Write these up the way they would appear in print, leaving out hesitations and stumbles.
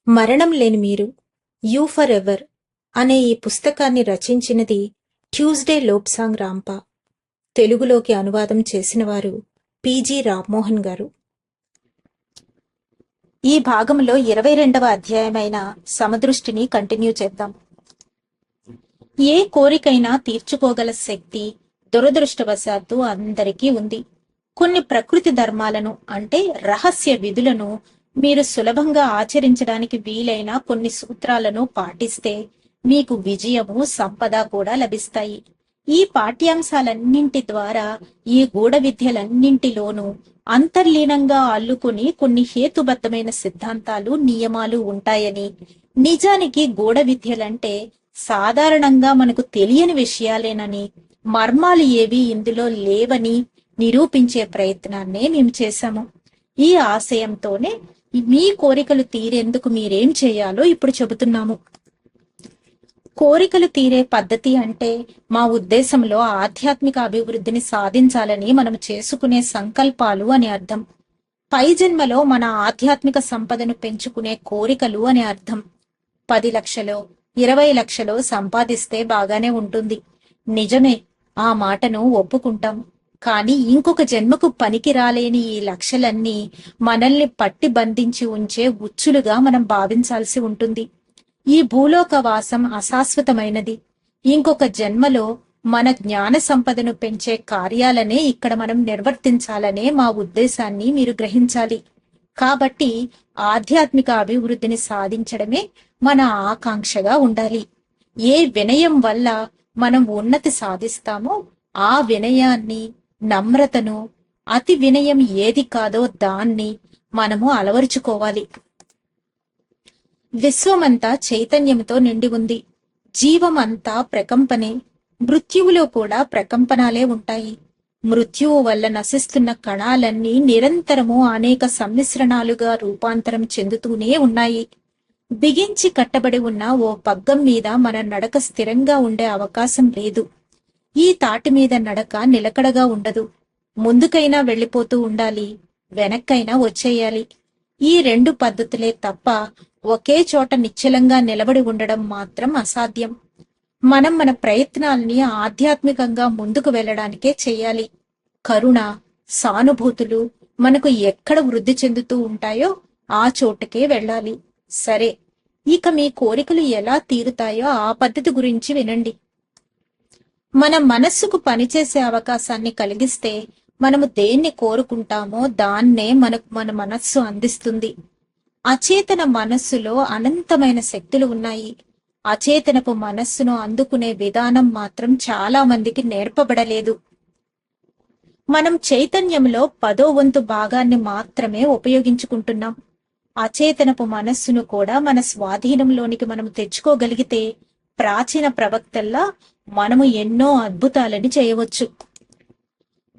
మరణం లేని మీరు, యూ ఫర్ ఎవర్ అనే ఈ పుస్తకాన్ని రచించినది ట్యూస్డే లోబ్సాంగ్ రాంపా. తెలుగులోకి అనువాదం చేసినవారు పి.జి. రామ్మోహన్ గారు. ఈ భాగంలో 22వ అధ్యాయమైన సమదృష్టిని కంటిన్యూ చేద్దాం. ఏ కోరికైనా తీర్చుకోగల శక్తి దురదృష్టవశాత్తు అందరికీ ఉంది. కొన్ని ప్రకృతి ధర్మాలను అంటే రహస్య విధులను మీరు సులభంగా ఆచరించడానికి వీలైన కొన్ని సూత్రాలను పాటిస్తే మీకు విజయము, సంపద కూడా లభిస్తాయి. ఈ పాఠ్యాంశాలన్నింటి ద్వారా ఈ గూఢ విద్యలన్నింటిలోనూ అంతర్లీనంగా అల్లుకుని కొన్ని హేతుబద్ధమైన సిద్ధాంతాలు, నియమాలు ఉంటాయని, నిజానికి గూఢ విద్యలంటే సాధారణంగా మనకు తెలియని విషయాలేనని, మర్మాలు ఏవి ఇందులో లేవని నిరూపించే ప్రయత్నాన్నే మేము చేశాము. ఈ ఆశయంతోనే మీ కోరికలు తీరేందుకు మీరేం చేయాలో ఇప్పుడు చెబుతున్నాము. కోరికలు తీరే పద్ధతి అంటే మా ఉద్దేశంలో ఆధ్యాత్మిక అభివృద్ధిని సాధించాలని మనం చేసుకునే సంకల్పాలు అని అర్థం. పై జన్మలో మన ఆధ్యాత్మిక సంపదను పెంచుకునే కోరికలు అని అర్థం. 10 లక్షలు 20 లక్షలు సంపాదిస్తే బాగానే ఉంటుంది, నిజమే, ఆ మాటను ఒప్పుకుంటాం. కానీ ఇంకొక జన్మకు పనికి రాలేని ఈ లక్షలన్నీ మనల్ని పట్టి బంధించి ఉంచే ఉచ్చులుగా మనం భావించాల్సి ఉంటుంది. ఈ భూలోక వాసం అశాశ్వతమైనది. ఇంకొక జన్మలో మన జ్ఞాన సంపదను పెంచే కార్యాలనే ఇక్కడ మనం నిర్వర్తించాలనే మా ఉద్దేశాన్ని మీరు గ్రహించాలి. కాబట్టి ఆధ్యాత్మిక అభివృద్ధిని సాధించడమే మన ఆకాంక్షగా ఉండాలి. ఏ వినయం వల్ల మనం ఉన్నతి సాధిస్తామో ఆ వినయాన్ని, నమ్రతను, అతి వినయం ఏది కాదో దాన్ని మనము అలవరుచుకోవాలి. విశ్వమంతా చైతన్యంతో నిండి ఉంది. జీవమంతా ప్రకంపనే. మృత్యువులో కూడా ప్రకంపనాలే ఉంటాయి. మృత్యువు వల్ల నశిస్తున్న కణాలన్నీ నిరంతరము అనేక సమ్మిశ్రణాలుగా రూపాంతరం చెందుతూనే ఉన్నాయి. బిగించి కట్టబడి ఉన్న ఓ పగ్గం మీద మన నడక స్థిరంగా ఉండే అవకాశం లేదు. ఈ తాటి మీద నడక నిలకడగా ఉండదు. ముందుకైనా వెళ్ళిపోతూ ఉండాలి, వెనక్కైనా వచ్చేయాలి. ఈ 2 పద్ధతులే తప్ప ఒకే చోట నిశ్చలంగా నిలబడి ఉండడం మాత్రం అసాధ్యం. మనం మన ప్రయత్నాల్ని ఆధ్యాత్మికంగా ముందుకు వెళ్ళడానికే చెయ్యాలి. కరుణ, సానుభూతులు మనకు ఎక్కడ వృద్ధి చెందుతూ ఉంటాయో ఆ చోటుకే వెళ్ళాలి. సరే, ఇక మీ కోరికలు ఎలా తీరుతాయో ఆ పద్ధతి గురించి వినండి. మన మనస్సుకు పనిచేసే అవకాశాన్ని కలిగిస్తే మనము దేన్ని కోరుకుంటామో దాన్నే మనకు మన మనస్సు అందిస్తుంది. అచేతన మనస్సులో అనంతమైన శక్తులు ఉన్నాయి. అచేతనపు మనస్సును అందుకునే విధానం మాత్రం చాలా మందికి నేర్పబడలేదు. మనం చైతన్యంలో 10వ వంతు భాగాన్ని మాత్రమే ఉపయోగించుకుంటున్నాం. అచేతనపు మనస్సును కూడా మన స్వాధీనంలోనికి మనం తెచ్చుకోగలిగితే ప్రాచీన ప్రవక్తల్లా మనము ఎన్నో అద్భుతాలని చేయవచ్చు.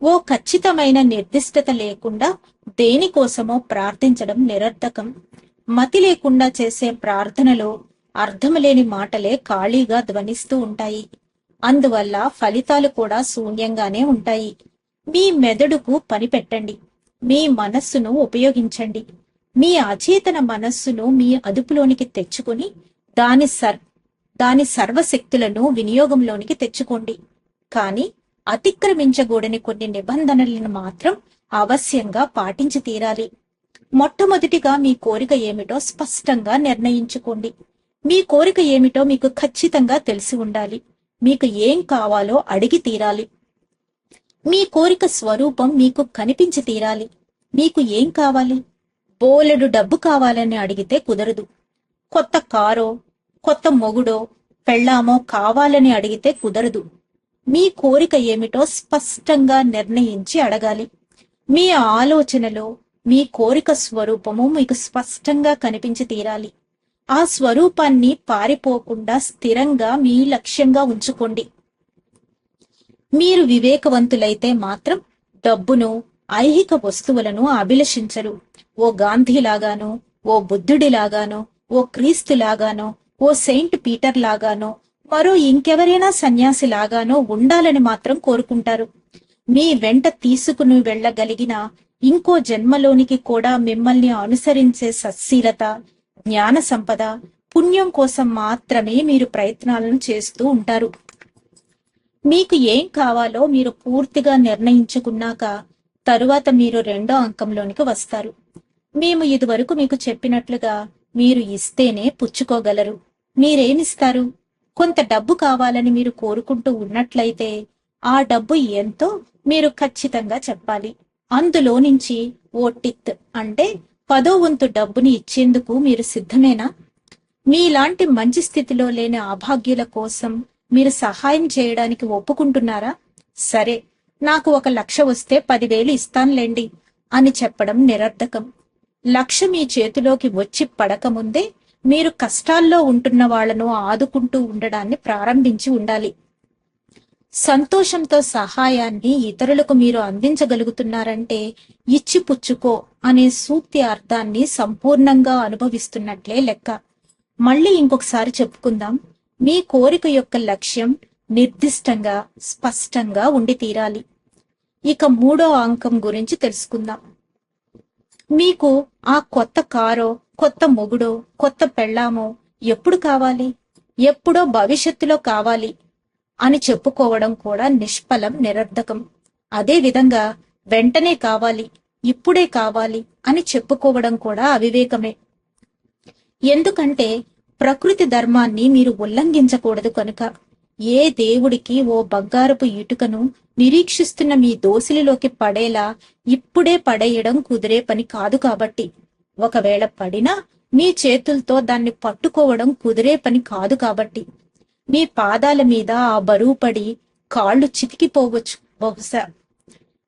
ఓ ఖచ్చితమైన నిర్దిష్టత లేకుండా దేనికోసమో ప్రార్థించడం నిరర్థకం. మతి లేకుండా చేసే ప్రార్థనలో అర్థములేని మాటలే ఖాళీగా ధ్వనిస్తూ ఉంటాయి. అందువల్ల ఫలితాలు కూడా శూన్యంగానే ఉంటాయి. మీ మెదడుకు పని పెట్టండి. మీ మనస్సును ఉపయోగించండి. మీ అచేతన మనస్సును మీ అదుపులోనికి తెచ్చుకుని దాని సర్వశక్తులను వినియోగంలోనికి తెచ్చుకోండి. కానీ అతిక్రమించకూడని కొన్ని నిబంధనలను మాత్రం అవశ్యంగా పాటించి తీరాలి. మొట్టమొదటిగా మీ కోరిక ఏమిటో స్పష్టంగా నిర్ణయించుకోండి. మీ కోరిక ఏమిటో మీకు ఖచ్చితంగా తెలిసి ఉండాలి. మీకు ఏం కావాలో అడిగి తీరాలి. మీ కోరిక స్వరూపం మీకు కనిపించి తీరాలి. మీకు ఏం కావాలి? బోలెడు డబ్బు కావాలని అడిగితే కుదరదు. కొత్త కారో, కొత్త మొగుడో, పెళ్ళామో కావాలని అడిగితే కుదరదు. మీ కోరిక ఏమిటో స్పష్టంగా నిర్ణయించి అడగాలి. మీ ఆలోచనలో మీ కోరిక స్వరూపము మీకు స్పష్టంగా కనిపించి తీరాలి. ఆ స్వరూపాన్ని పారిపోకుండా స్థిరంగా మీ లక్ష్యంగా ఉంచుకోండి. మీరు వివేకవంతులైతే మాత్రం డబ్బును, ఐహిక వస్తువులను అభిలషించరు. ఓ గాంధీలాగానో, ఓ బుద్ధుడిలాగానో, ఓ క్రీస్తులాగానో, ఓ సెయింట్ పీటర్ లాగానో, మరో ఇంకెవరైనా సన్యాసిలాగానో ఉండాలని మాత్రం కోరుకుంటారు. మీ వెంట తీసుకుని వెళ్ళగలిగిన ఇంకో జన్మలోనికి కూడా మిమ్మల్ని అనుసరించే సత్శీలత, జ్ఞాన సంపద, పుణ్యం కోసం మాత్రమే మీరు ప్రయత్నాలను చేస్తూ ఉంటారు. మీకు ఏం కావాలో మీరు పూర్తిగా నిర్ణయించుకున్నాక తరువాత మీరు రెండో అంకంలోనికి వస్తారు. మేము ఇదివరకు మీకు చెప్పినట్లుగా మీరు ఇస్తేనే పుచ్చుకోగలరు. మీరేమిస్తారు? కొంత డబ్బు కావాలని మీరు కోరుకుంటూ ఉన్నట్లయితే ఆ డబ్బు ఎంతో మీరు ఖచ్చితంగా చెప్పాలి. అందులో నుంచి ఓ టిత్ అంటే 10వ వంతు డబ్బుని ఇచ్చేందుకు మీరు సిద్ధమేనా? మీలాంటి మంచి స్థితిలో లేని అభాగ్యుల కోసం మీరు సహాయం చేయడానికి ఒప్పుకుంటున్నారా? సరే, నాకు 1,00,000 వస్తే 10,000 ఇస్తానులేండి అని చెప్పడం నిరర్థకం. 1,00,000 మీ చేతిలోకి వచ్చి పడకముందే మీరు కష్టాల్లో ఉంటున్న వాళ్లను ఆదుకుంటూ ఉండడాన్ని ప్రారంభించి ఉండాలి. సంతోషంతో సహాయాన్ని ఇతరులకు మీరు అందించగలుగుతున్నారంటే ఇచ్చి పుచ్చుకో అనే సూక్తి అర్థాన్ని సంపూర్ణంగా అనుభవిస్తున్నట్లే లెక్క. మళ్ళీ ఇంకొకసారి చెప్పుకుందాం. మీ కోరిక యొక్క లక్ష్యం నిర్దిష్టంగా, స్పష్టంగా ఉండి తీరాలి. ఇక 3వ అంకం గురించి తెలుసుకుందాం. మీకు ఆ కొత్త కారో, కొత్త మొగుడో, కొత్త పెళ్ళామో ఎప్పుడు కావాలి? ఎప్పుడో భవిష్యత్తులో కావాలి అని చెప్పుకోవడం కూడా నిష్ఫలం, నిరర్ధకం. అదే విధంగా వెంటనే కావాలి, ఇప్పుడే కావాలి అని చెప్పుకోవడం కూడా అవివేకమే. ఎందుకంటే ప్రకృతి ధర్మాన్ని మీరు ఉల్లంఘించకూడదు కనుక. ఏ దేవుడికి ఓ బంగారపు ఇటుకను నిరీక్షిస్తున్న మీ దోసిలిలోకి పడేలా ఇప్పుడే పడేయడం కుదిరే పని కాదు కాబట్టి. ఒకవేళ పడినా మీ చేతులతో దాన్ని పట్టుకోవడం కుదిరే పని కాదు కాబట్టి. మీ పాదాల మీద ఆ బరువు పడి కాళ్ళు చితికిపోవచ్చు బహుశా.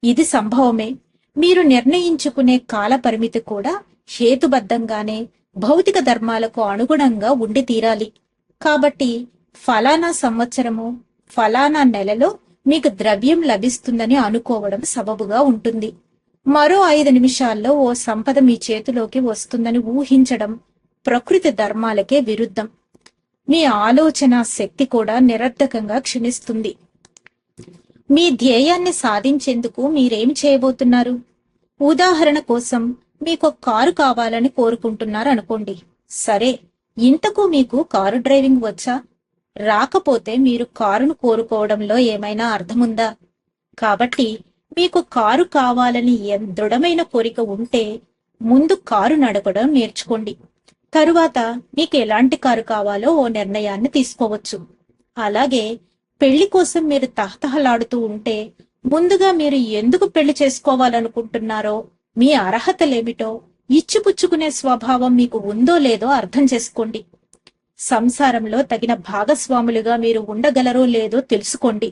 ఇది సంభవమే. మీరు నిర్ణయించుకునే కాల పరిమితి కూడా హేతుబద్ధంగానే భౌతిక ధర్మాలకు అనుగుణంగా ఉండి తీరాలి. కాబట్టి ఫలానా సంవత్సరము, ఫలానా నెలలో మీకు ద్రవ్యం లభిస్తుందని అనుకోవడం సబబుగా ఉంటుంది. మరో 5 నిమిషాల్లో ఓ సంపద మీ చేతిలోకి వస్తుందని ఊహించడం ప్రకృతి ధర్మాలకే విరుద్ధం. మీ ఆలోచన శక్తి కూడా నిరర్ధకంగా క్షీణిస్తుంది. మీ ధ్యేయాన్ని సాధించేందుకు మీరేం చేయబోతున్నారు? ఉదాహరణ కోసం మీకు కారు కావాలని కోరుకుంటున్నారు అనుకోండి. సరే, ఇంతకు మీకు కారు డ్రైవింగ్ వచ్చా? రాకపోతే మీరు కారును కోరుకోవడంలో ఏమైనా అర్థముందా? కాబట్టి మీకు కారు కావాలని దృఢమైన కోరిక ఉంటే ముందు కారు నడపడం నేర్చుకోండి. తరువాత మీకు ఎలాంటి కారు కావాలో ఓ నిర్ణయాన్ని తీసుకోవచ్చు. అలాగే పెళ్లి కోసం మీరు తహతహలాడుతూ ఉంటే ముందుగా మీరు ఎందుకు పెళ్లి చేసుకోవాలనుకుంటున్నారో, మీ అర్హతలేమిటో, ఇచ్చిపుచ్చుకునే స్వభావం మీకు ఉందో లేదో అర్థం చేసుకోండి. సంసారంలో తగిన భాగస్వాములుగా మీరు ఉండగలరో లేదో తెలుసుకోండి.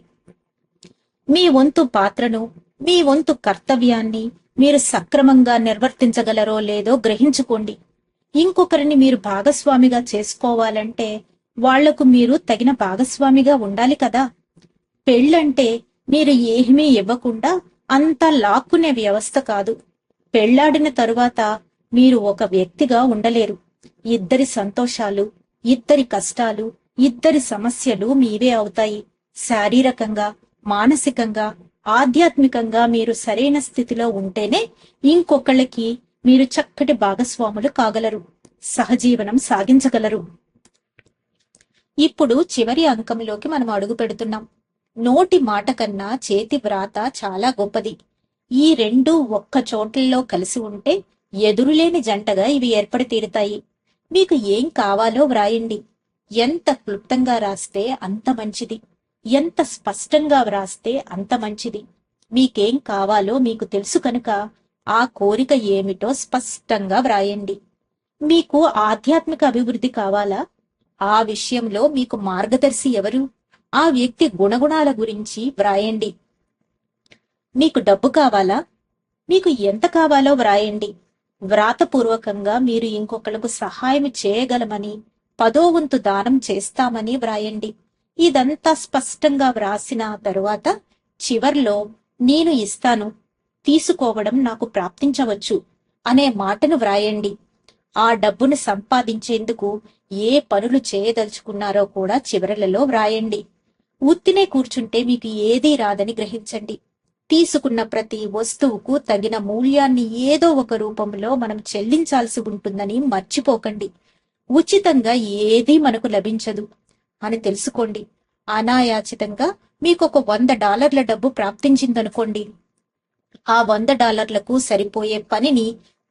మీ వంతు పాత్రను, మీ వంతు కర్తవ్యాన్ని మీరు సక్రమంగా నిర్వర్తించగలరో లేదో గ్రహించుకోండి. ఇంకొకరిని మీరు భాగస్వామిగా చేసుకోవాలంటే వాళ్లకు మీరు తగిన భాగస్వామిగా ఉండాలి కదా. పెళ్ళంటే మీరు ఏమీ ఇవ్వకుండా అంతా లాక్కునే వ్యవస్థ కాదు. పెళ్లాడిన తరువాత మీరు ఒక వ్యక్తిగా ఉండలేరు. ఇద్దరి సంతోషాలు, ఇద్దరి కష్టాలు, ఇద్దరి సమస్యలు మీవే అవుతాయి. శారీరకంగా, మానసికంగా, ఆధ్యాత్మికంగా మీరు సరైన స్థితిలో ఉంటేనే ఇంకొకళ్ళకి మీరు చక్కటి భాగస్వాములు కాగలరు, సహజీవనం సాగించగలరు. ఇప్పుడు చివరి అంకంలోకి మనం అడుగు పెడుతున్నాం. నోటి మాట కన్నా చేతి వ్రాత చాలా గొప్పది. ఈ రెండు ఒక్క చోట్లలో కలిసి ఉంటే ఎదురులేని జంటగా ఇవి ఏర్పడి తీరుతాయి. మీకు ఏం కావాలో వ్రాయండి. ఎంత క్లుప్తంగా రాస్తే అంత మంచిది. ఎంత స్పష్టంగా వ్రాస్తే అంత మంచిది. మీకేం కావాలో మీకు తెలుసు కనుక ఆ కోరిక ఏమిటో స్పష్టంగా వ్రాయండి. మీకు ఆధ్యాత్మిక అభివృద్ధి కావాలా? ఆ విషయంలో మీకు మార్గదర్శి ఎవరు? ఆ వ్యక్తి గుణగుణాల గురించి వ్రాయండి. మీకు డబ్బు కావాలా? మీకు ఎంత కావాలో వ్రాయండి. వ్రాతపూర్వకంగా మీరు ఇంకొకరికి సహాయం చేయగలమని, 10వ వంతు దానం చేస్తామని వ్రాయండి. ఇదంతా స్పష్టంగా వ్రాసిన తరువాత చివర్లో నేను ఇస్తాను, తీసుకోవడం నాకు ప్రాప్తించవచ్చు అనే మాటను వ్రాయండి. ఆ డబ్బును సంపాదించేందుకు ఏ పనులు చేయదలుచుకున్నారో కూడా చివరలలో వ్రాయండి. ఉత్తినే కూర్చుంటే మీకు ఏదీ రాదని గ్రహించండి. తీసుకున్న ప్రతి వస్తువుకు తగిన మూల్యాన్ని ఏదో ఒక రూపంలో మనం చెల్లించాల్సి ఉంటుందని మర్చిపోకండి. ఉచితంగా ఏదీ మనకు లభించదు అని తెలుసుకోండి. అనాయాచితంగా మీకు ఒక $100 డబ్బు ప్రాప్తించిందనుకోండి. ఆ $100లకు సరిపోయే పనిని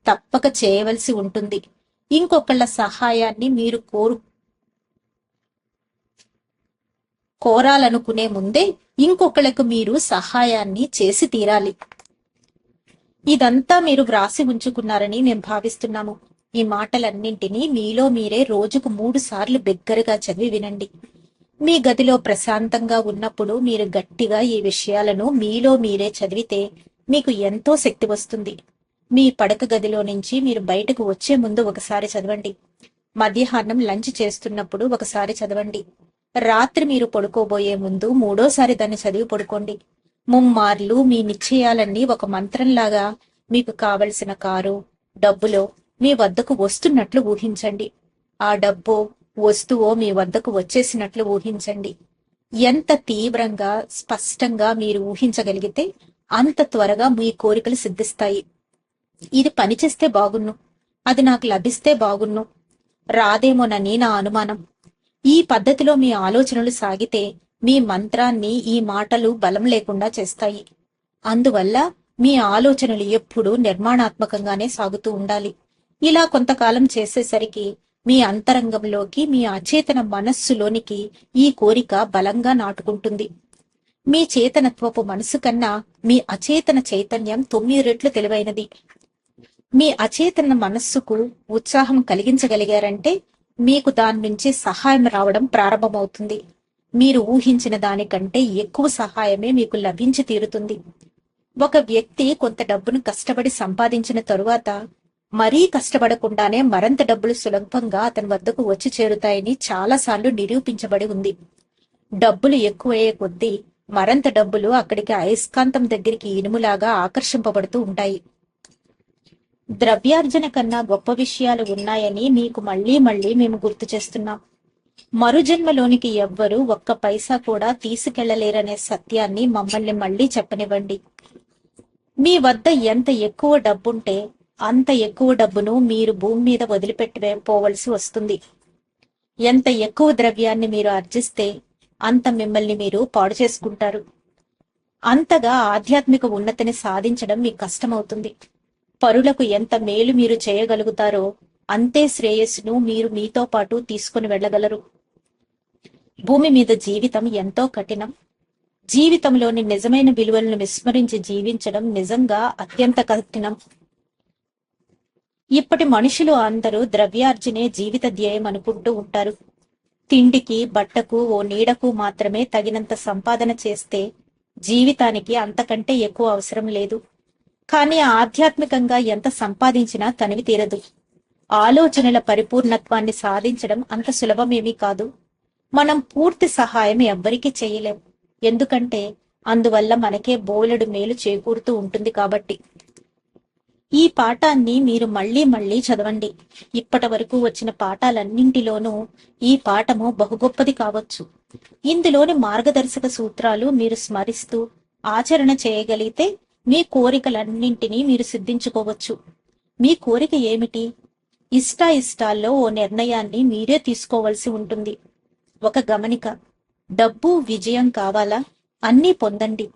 తప్పక చేయవలసి ఉంటుంది. ఇంకొకళ్ళ సహాయాన్ని మీరు కోరాలనుకునే ముందే ఇంకొకళ్ళకు మీరు సహాయాన్ని చేసి తీరాలి. ఇదంతా మీరు వ్రాసి ఉంచుకున్నారని మేము భావిస్తున్నాము. ఈ మాటలన్నింటినీ మీలో మీరే రోజుకు 3 సార్లు బిగ్గరగా చదివి వినండి. మీ గదిలో ప్రశాంతంగా ఉన్నప్పుడు మీరు గట్టిగా ఈ విషయాలను మీలో మీరే చదివితే మీకు ఎంతో శక్తి వస్తుంది. మీ పడక గదిలో నుంచి మీరు బయటకు వచ్చే ముందు ఒకసారి చదవండి. మధ్యాహ్నం లంచ్ చేస్తున్నప్పుడు ఒకసారి చదవండి. రాత్రి మీరు పడుకోబోయే ముందు 3వ సారి దాన్ని చదివి పడుకోండి. ముమ్మార్లు మీ నిశ్చయాలన్నీ ఒక మంత్రంలాగా మీకు కావలసిన కారు, డబ్బులో మీ వద్దకు వస్తున్నట్లు ఊహించండి. ఆ డబ్బో, వస్తువో మీ వద్దకు వచ్చేసినట్లు ఊహించండి. ఎంత తీవ్రంగా, స్పష్టంగా మీరు ఊహించగలిగితే అంత త్వరగా మీ కోరికలు సిద్ధిస్తాయి. ఇది పనిచేస్తే బాగున్ను, అది నాకు లభిస్తే బాగున్ను, రాదేమోనని నా అనుమానం. ఈ పద్ధతిలో మీ ఆలోచనలు సాగితే మీ మంత్రాన్ని ఈ మాటలు బలం లేకుండా చేస్తాయి. అందువల్ల మీ ఆలోచనలు ఎప్పుడూ నిర్మాణాత్మకంగానే సాగుతూ ఉండాలి. ఇలా కొంతకాలం చేసేసరికి మీ అంతరంగంలోకి, మీ అచేతన మనస్సులోనికి ఈ కోరిక బలంగా నాటుకుంటుంది. మీ చేతనత్వపు మనసు కన్నా మీ అచేతన చైతన్యం 9 రెట్లు తెలివైనది. మీ అచేతన మనస్సుకు ఉత్సాహం కలిగించగలిగారంటే మీకు దాని నుంచి సహాయం రావడం ప్రారంభమవుతుంది. మీరు ఊహించిన దానికంటే ఎక్కువ సహాయమే మీకు లభించి తీరుతుంది. ఒక వ్యక్తి కొంత డబ్బును కష్టపడి సంపాదించిన తరువాత మరీ కష్టపడకుండానే మరింత డబ్బులు సులభంగా అతని వద్దకు వచ్చి చేరుతాయని చాలాసార్లు నిరూపించబడి ఉంది. డబ్బులు ఎక్కువయ్యే కొద్దీ మరింత డబ్బులు అక్కడికి అయస్కాంతం దగ్గరికి ఇనుములాగా ఆకర్షింపబడుతూ ఉంటాయి. ద్రవ్యార్జన కన్నా గొప్ప విషయాలు ఉన్నాయని మీకు మళ్లీ మళ్లీ మేము గుర్తు చేస్తున్నాం. మరుజన్మలోనికి ఎవ్వరూ ఒక్క పైసా కూడా తీసుకెళ్లలేరనే సత్యాన్ని మమ్మల్ని మళ్లీ చెప్పనివ్వండి. మీ వద్ద ఎంత ఎక్కువ డబ్బుంటే అంత ఎక్కువ డబ్బును మీరు భూమి మీద వదిలిపెట్టిపోవలసి వస్తుంది. ఎంత ఎక్కువ ద్రవ్యాన్ని మీరు ఆర్జిస్తే అంత మిమ్మల్ని మీరు పాడు చేసుకుంటారు. అంతగా ఆధ్యాత్మిక ఉన్నతిని సాధించడం మీకు కష్టమవుతుంది. పరులకు ఎంత మేలు మీరు చేయగలుగుతారో అంతే శ్రేయస్సును మీరు మీతో పాటు తీసుకుని వెళ్ళగలరు. భూమి మీద జీవితం ఎంతో కఠినం. జీవితంలోని నిజమైన విలువలను విస్మరించి జీవించడం నిజంగా అత్యంత కఠినం. ఇప్పటి మనుషులు అందరూ ద్రవ్యార్జనే జీవిత ధ్యేయం అనుకుంటూ ఉంటారు. తిండికి, బట్టకు, ఓ నీడకు మాత్రమే తగినంత సంపాదన చేస్తే జీవితానికి అంతకంటే ఎక్కువ అవసరం లేదు. కానీ ఆధ్యాత్మికంగా ఎంత సంపాదించినా తనివి తీరదు. ఆలోచనల పరిపూర్ణత్వాన్ని సాధించడం అంత సులభమేమీ కాదు. మనం పూర్తి సహాయం ఎవ్వరికీ చేయలేం. ఎందుకంటే అందువల్ల మనకే బోలెడు మేలు చేకూరుతూ ఉంటుంది కాబట్టి. ఈ పాఠాన్ని మీరు మళ్లీ మళ్లీ చదవండి. ఇప్పటి వరకు వచ్చిన పాఠాలన్నింటిలోనూ ఈ పాఠము బహుగొప్పది కావచ్చు. ఇందులోని మార్గదర్శక సూత్రాలు మీరు స్మరిస్తూ ఆచరణ చేయగలిగితే మీ కోరికలన్నింటినీ మీరు సిద్ధించుకోవచ్చు. మీ కోరిక ఏమిటి? ఇష్టాయిష్టాల్లో ఓ నిర్ణయాన్ని మీరే తీసుకోవలసి ఉంటుంది. ఒక గమనిక: డబ్బు, విజయం కావాలా? అన్నీ పొందండి.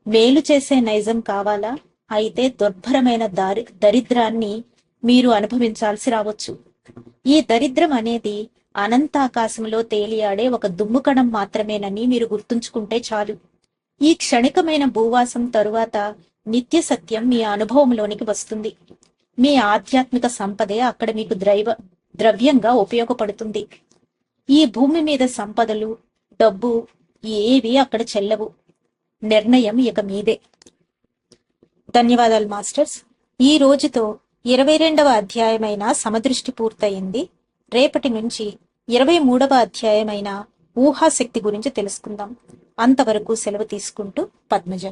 మేలు చేసే నైజం కావాలా? అయితే దుర్భరమైన దరిద్రాన్ని మీరు అనుభవించాల్సి రావచ్చు. ఈ దరిద్రం అనేది అనంతాకాశంలో తేలియాడే ఒక దుమ్ముకణం మాత్రమేనని మీరు గుర్తుంచుకుంటే చాలు. ఈ క్షణికమైన భూవాసం తరువాత నిత్య సత్యం మీ అనుభవంలోనికి వస్తుంది. మీ ఆధ్యాత్మిక సంపదే అక్కడ మీకు ద్రవ్యంగా ఉపయోగపడుతుంది. ఈ భూమి మీద సంపదలు, డబ్బు ఏవి అక్కడ చెల్లవు. నిర్ణయం ఇక మీదే. ధన్యవాదాలు మాస్టర్స్. ఈ రోజుతో 22వ అధ్యాయమైన సమదృష్టి పూర్తయింది. రేపటి నుంచి 23వ అధ్యాయమైన ఊహాశక్తి గురించి తెలుసుకుందాం. అంతవరకు సెలవు తీసుకుంటూ పద్మజ.